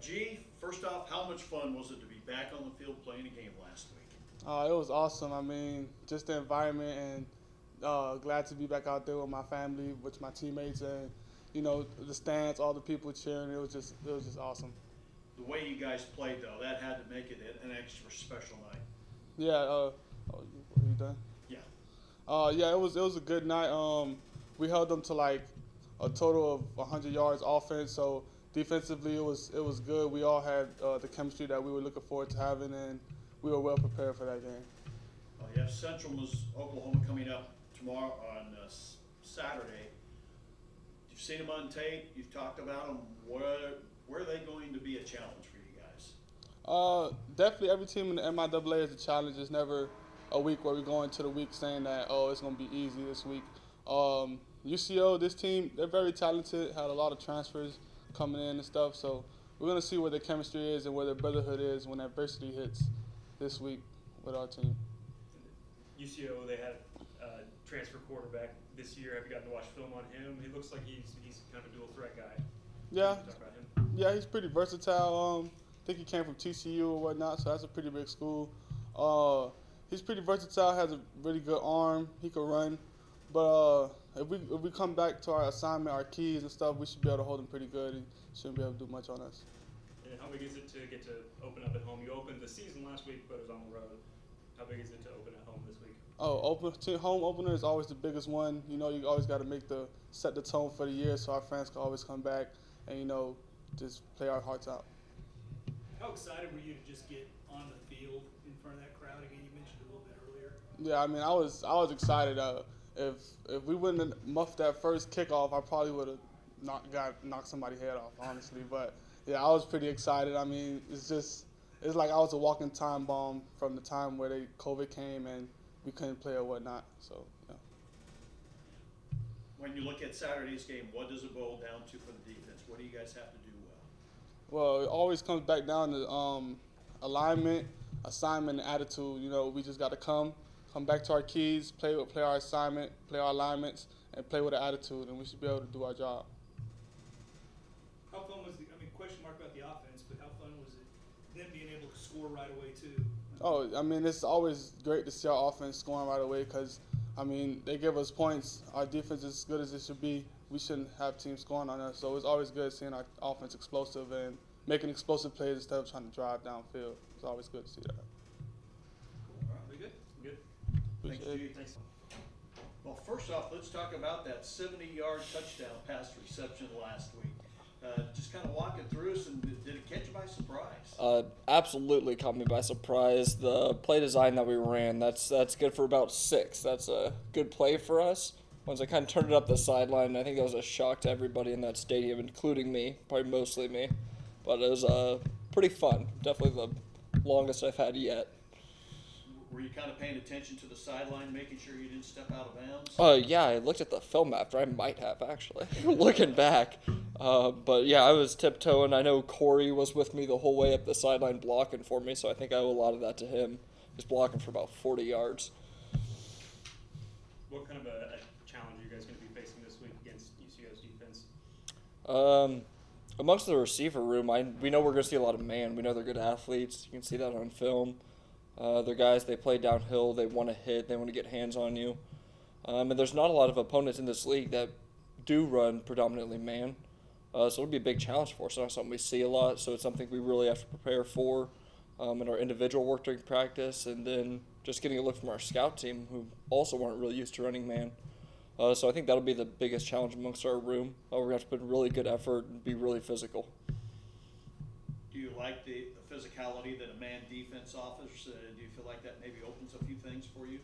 Gee, first off, how much fun was it to be back on the field playing a game last week? It was awesome. I mean, just the environment and glad to be back out there with my family, with my teammates, and the stands, all the people cheering. It was just awesome. The way you guys played, though, that had to make it an extra special night. Yeah. Are you done? Yeah. Yeah. It was a good night. We held them to like a total of 100 yards offense. So defensively, it was good. We all had the chemistry that we were looking forward to having, and we were well prepared for that game. You have Central Oklahoma coming up tomorrow on Saturday. You've seen them on tape. You've talked about them. Where are they going to be a challenge for you guys? Definitely every team in the MIAA is a challenge. It's never a week where we go into the week saying that, oh, it's going to be easy this week. UCO, this team, they're very talented, had a lot of transfers coming in and stuff. So we're going to see where their chemistry is and where their brotherhood is when adversity hits this week with our team. UCO, they had a transfer quarterback this year. Have you gotten to watch film on him? He looks like he's kind of a dual threat guy. Yeah, Talk about him. yeah, he's pretty versatile. I think he came from TCU or whatnot, so that's a pretty big school. He's pretty versatile, has a really good arm. He can run. But if we come back to our assignment, our keys and stuff, we should be able to hold him pretty good. He shouldn't be able to do much on us. And how big is it to get to open up at home? You opened the season last week, but it was on the road. How big is it to open at home this week? Home opener is always the biggest one. You always got to set the tone for the year so our fans can always come back and just play our hearts out. How excited were you to just get on the field in front of that crowd again? You mentioned it a little bit earlier. Yeah, I mean, I was excited. If we wouldn't have muffed that first kickoff, I probably would have knocked somebody's head off, honestly. But yeah, I was pretty excited. I mean, it's like I was a walking time bomb from the time where COVID came and we couldn't play or whatnot. So yeah. When you look at Saturday's game, what does it boil down to for the defense? What do you guys have to do well? Well, it always comes back down to alignment, assignment, and attitude. We just got to come back to our keys, play our assignment, play our alignments, and play with an attitude, and we should be able to do our job. How fun was question mark about the offense, but how fun was it them being able to score right away too? Oh, I mean, it's always great to see our offense scoring right away because, they give us points. Our defense is as good as it should be. We shouldn't have teams scoring on us. So it's always good seeing our offense explosive and making explosive plays instead of trying to drive downfield. It's always good to see that. Cool. All right. We good? Good. Thanks, Appreciate G. it. Thanks. Well, first off, let's talk about that 70-yard touchdown pass reception last week. Just kind of walk it through us, and did it catch you by surprise? Absolutely caught me by surprise. The play design that we ran, that's good for about 6. That's a good play for us. Once I kind of turned it up the sideline, I think that was a shock to everybody in that stadium, including me, probably mostly me. But it was pretty fun. Definitely the longest I've had yet. Were you kind of paying attention to the sideline, making sure you didn't step out of bounds? Yeah, I looked at the film after. I might have, actually, looking back. But, yeah, I was tiptoeing. I know Corey was with me the whole way up the sideline blocking for me, so I think I owe a lot of that to him. He's blocking for about 40 yards. What kind of a challenge are you guys going to be facing this week against UCO's defense? Amongst the receiver room, we know we're going to see a lot of man. We know they're good athletes. You can see that on film. They're guys, they play downhill, they want to hit, they want to get hands on you. And there's not a lot of opponents in this league that do run predominantly man. So it'll be a big challenge for us. It's not something we see a lot, so it's something we really have to prepare for in our individual work during practice, and then just getting a look from our scout team, who also weren't really used to running man. So I think that'll be the biggest challenge amongst our room. We're going to have to put in really good effort and be really physical. Do you like the physicality that a man defense offers? Do you feel like that maybe opens a few things for you?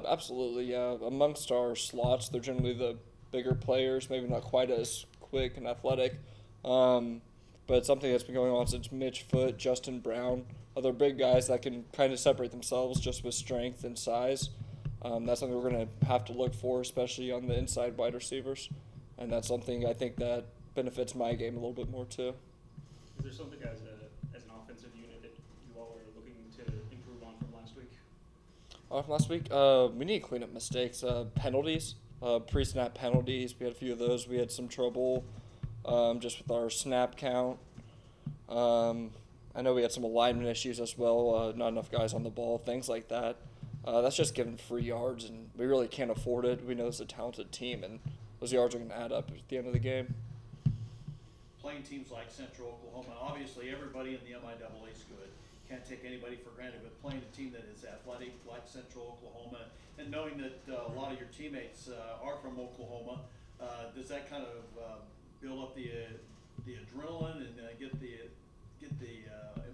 Absolutely, yeah. Amongst our slots, they're generally the bigger players, maybe not quite as quick and athletic. But it's something that's been going on since Mitch Foote, Justin Brown, other big guys that can kind of separate themselves just with strength and size. That's something we're going to have to look for, especially on the inside wide receivers. And that's something I think that benefits my game a little bit more too. Is there something as an offensive unit that you all are looking to improve on from last week? From last week, we need to clean up mistakes. Penalties, pre-snap penalties. We had a few of those. We had some trouble just with our snap count. I know we had some alignment issues as well, not enough guys on the ball, things like that. That's just giving free yards, and we really can't afford it. We know it's a talented team, and those yards are going to add up at the end of the game. Playing teams like Central Oklahoma, obviously everybody in the MIAA is good. Can't take anybody for granted, but playing a team that is athletic like Central Oklahoma, and knowing that a lot of your teammates are from Oklahoma, does that kind of build up the adrenaline and get the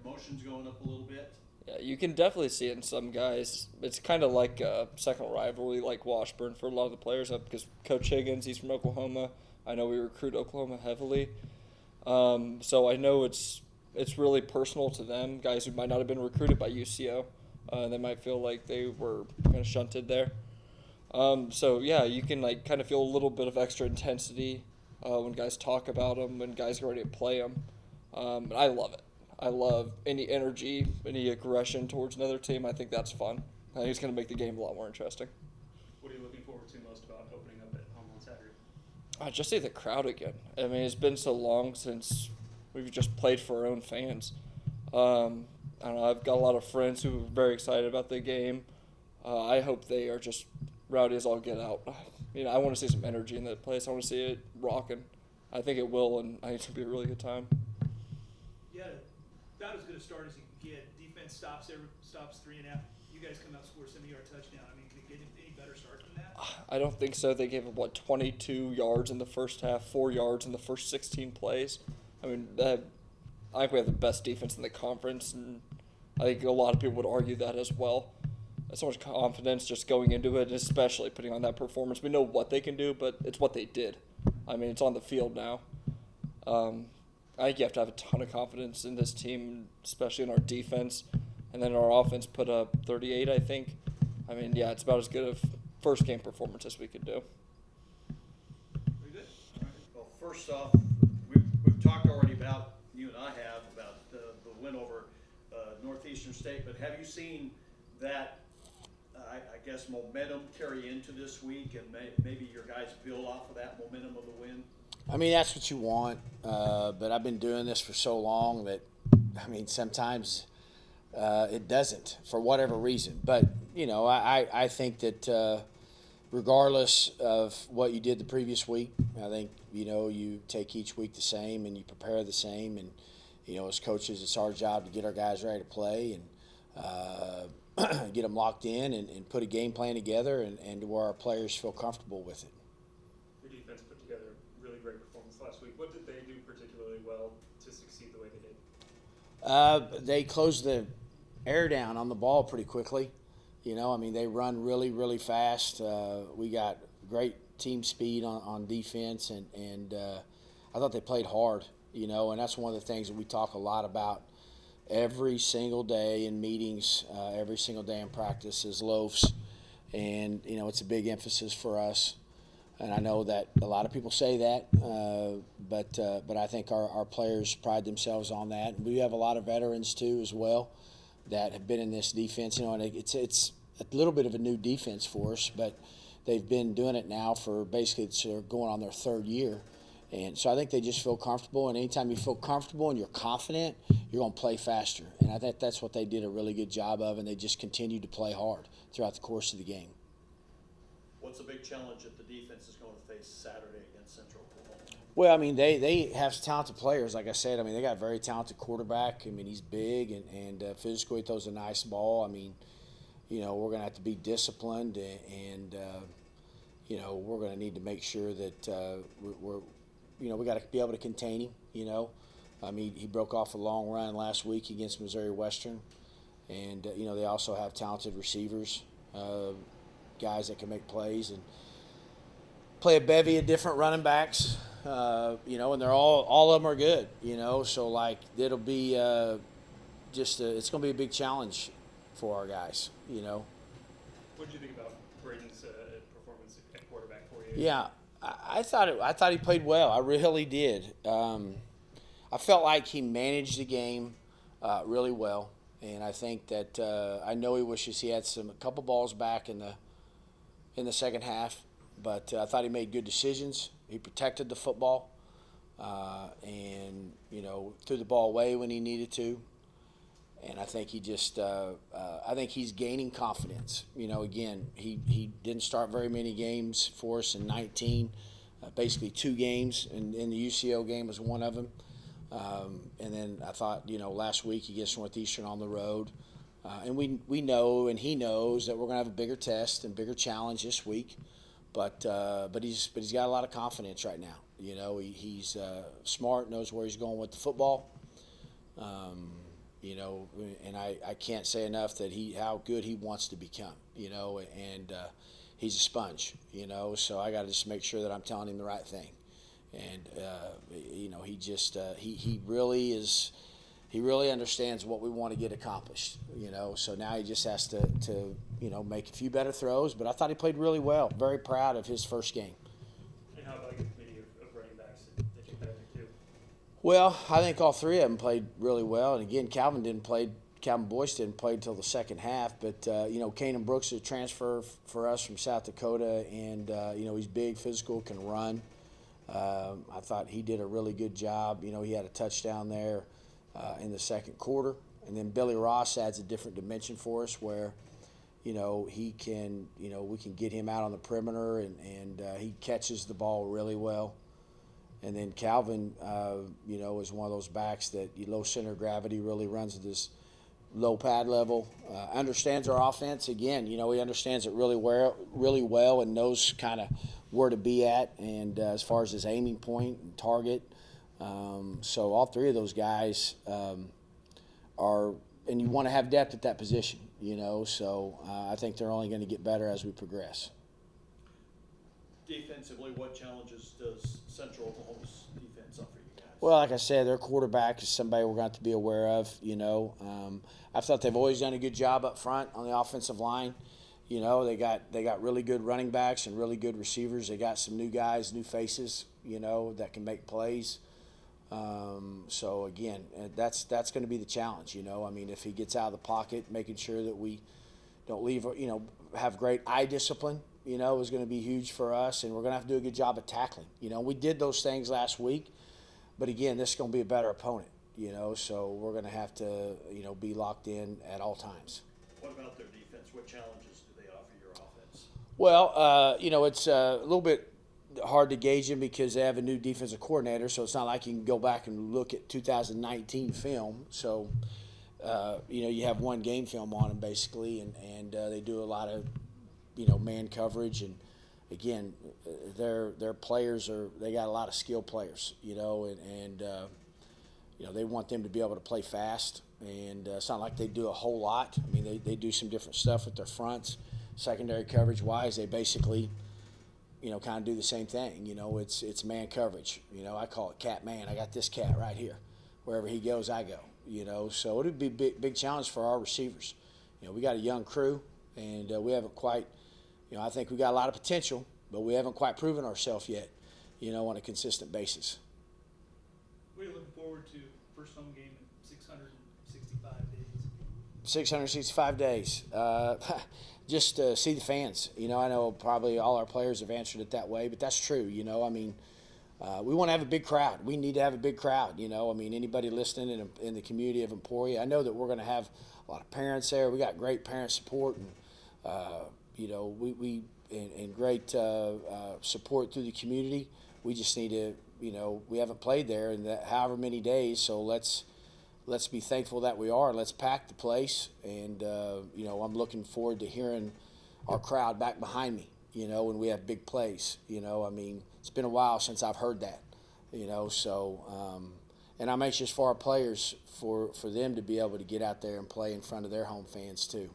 emotions going up a little bit? Yeah, you can definitely see it in some guys. It's kind of like a second rivalry, like Washburn for a lot of the players, because Coach Higgins, he's from Oklahoma. I know we recruit Oklahoma heavily, so I know it's really personal to them. Guys who might not have been recruited by UCO, they might feel like they were kind of shunted there. So yeah, you can like kind of feel a little bit of extra intensity when guys talk about them, when guys get ready to play them. And I love it. I love any energy, any aggression towards another team. I think that's fun. I think it's going to make the game a lot more interesting. What are you looking forward to most about opening up at home on Saturday? I just see the crowd again. I mean, it's been so long since we've just played for our own fans. I don't know, I've got a lot of friends who are very excited about the game. I hope they are just rowdy as all get out. I want to see some energy in that place. I want to see it rocking. I think it will, and I think it's going to be a really good time. Yeah, about as good a start as you can get. Defense stops 3.5. You guys come out, score 70-yard touchdown. I mean, can it get any better start than that? I don't think so. They gave up, 22 yards in the first half, 4 yards in the first 16 plays. I mean, I think we have the best defense in the conference, and I think a lot of people would argue that as well. There's so much confidence just going into it, and especially putting on that performance. We know what they can do, but it's what they did. I mean, it's on the field now. I think you have to have a ton of confidence in this team, especially in our defense. And then our offense put up 38, I think. I mean, yeah, it's about as good of first game performance as we could do. Very good. All right. Well, first off, we've talked already about, you and I have, about the win over Northeastern State, but have you seen that, I guess, momentum carry into this week, and maybe your guys build off of that momentum of the win? I mean, that's what you want, but I've been doing this for so long that, I mean, sometimes it doesn't for whatever reason. But, I think that regardless of what you did the previous week, I think, you take each week the same and you prepare the same. And, as coaches, it's our job to get our guys ready to play and get them locked in and put a game plan together and to where our players feel comfortable with it. Your defense put together a really great performance last week. What did they do particularly well to succeed the way they did? They closed the air down on the ball pretty quickly. They run really, really fast. We got great team speed on defense, and I thought they played hard, and that's one of the things that we talk a lot about every single day in meetings, every single day in practice is loafs. And, it's a big emphasis for us. And I know that a lot of people say that, but I think our players pride themselves on that. And we have a lot of veterans, too, as well, that have been in this defense. And it's a little bit of a new defense for us, but they've been doing it now for basically they're going on their third year. And so I think they just feel comfortable. And anytime you feel comfortable and you're confident, you're going to play faster. And I think that's what they did a really good job of, and they just continued to play hard throughout the course of the game. What's the big challenge that the defense is going to face Saturday against Central Oklahoma? Well, they have talented players, like I said. They got a very talented quarterback. He's big and physically he throws a nice ball. We're going to have to be disciplined and we're going to need to make sure that we got to be able to contain him. He broke off a long run last week against Missouri Western, and they also have talented receivers, guys that can make plays and play a bevy of different running backs. And they're all of them are good. So it'll be it's going to be a big challenge for our guys. What did you think about Braden's performance at quarterback for you? Yeah, I thought he played well. I really did. I felt like he managed the game really well, and I think that I know he wishes he had a couple balls back in the second half, but I thought he made good decisions. He protected the football. and threw the ball away when he needed to. And I think he just, I think he's gaining confidence. Again, he didn't start very many games for us in 19, basically 2 games, and the UCO game was one of them. And then I thought, last week against Northeastern on the road. And we know, and he knows, that we're going to have a bigger test and bigger challenge this week. But he's got a lot of confidence right now. He's smart, knows where he's going with the football. And I can't say enough that how good he wants to become, and he's a sponge, so I got to just make sure that I'm telling him the right thing. And, he just, he really understands what we want to get accomplished, so now he just has to make a few better throws. But I thought he played really well. Very proud of his first game. And how about a committee of running backs that you kind of do? Well, I think all 3 of them played really well. And again, Calvin Boyce didn't play until the second half. But, Kanan Brooks is a transfer for us from South Dakota. And, he's big, physical, can run. I thought he did a really good job. He had a touchdown there in the second quarter. And then Billy Ross adds a different dimension for us where, he can, we can get him out on the perimeter and he catches the ball really well. And then Calvin, is one of those backs that low center of gravity, really runs at this low pad level, understands our offense. Again, he understands it really well and knows kind of where to be at, and as far as his aiming point and target. So all 3 of those guys are, and you want to have depth at that position, so I think they're only going to get better as we progress. Defensively, what challenges does Central Oklahoma's defense offer you guys? Well, like I said, their quarterback is somebody we're going to have to be aware of. I thought they've always done a good job up front on the offensive line. They got really good running backs and really good receivers. They got some new guys, new faces, that can make plays. So again, that's going to be the challenge. If he gets out of the pocket, making sure that we don't leave, have great eye discipline, is going to be huge for us, and we're going to have to do a good job of tackling. We did those things last week, but again, this is going to be a better opponent, so we're going to have to, be locked in at all times. What about their defense? What challenges do they offer your offense? Well, it's a little bit hard to gauge them because they have a new defensive coordinator, so it's not like you can go back and look at 2019 film. So, you have one game film on them basically, and they do a lot of, man coverage. And again, their players they got a lot of skilled players, and they want them to be able to play fast. And it's not like they do a whole lot. They do some different stuff with their fronts. Secondary coverage wise, they basically, kind of do the same thing. It's man coverage. I call it cat man. I got this cat right here. Wherever he goes, I go. So it would be a big challenge for our receivers. We got a young crew, and we haven't quite, I think we got a lot of potential, but we haven't quite proven ourselves yet, on a consistent basis. What are you looking forward to first home game in 665 days? 665 days. Just to see the fans. I know probably all our players have answered it that way, but that's true. We want to have a big crowd. We need to have a big crowd. Anybody listening in the community of Emporia, I know that we're going to have a lot of parents there. We got great parent support, and and great support through the community. We just need to, we haven't played there in however many days, so let's be thankful that we are. Let's pack the place, and I'm looking forward to hearing our crowd back behind me. When we have big plays. It's been a while since I've heard that. So and I'm anxious for our players for them to be able to get out there and play in front of their home fans too.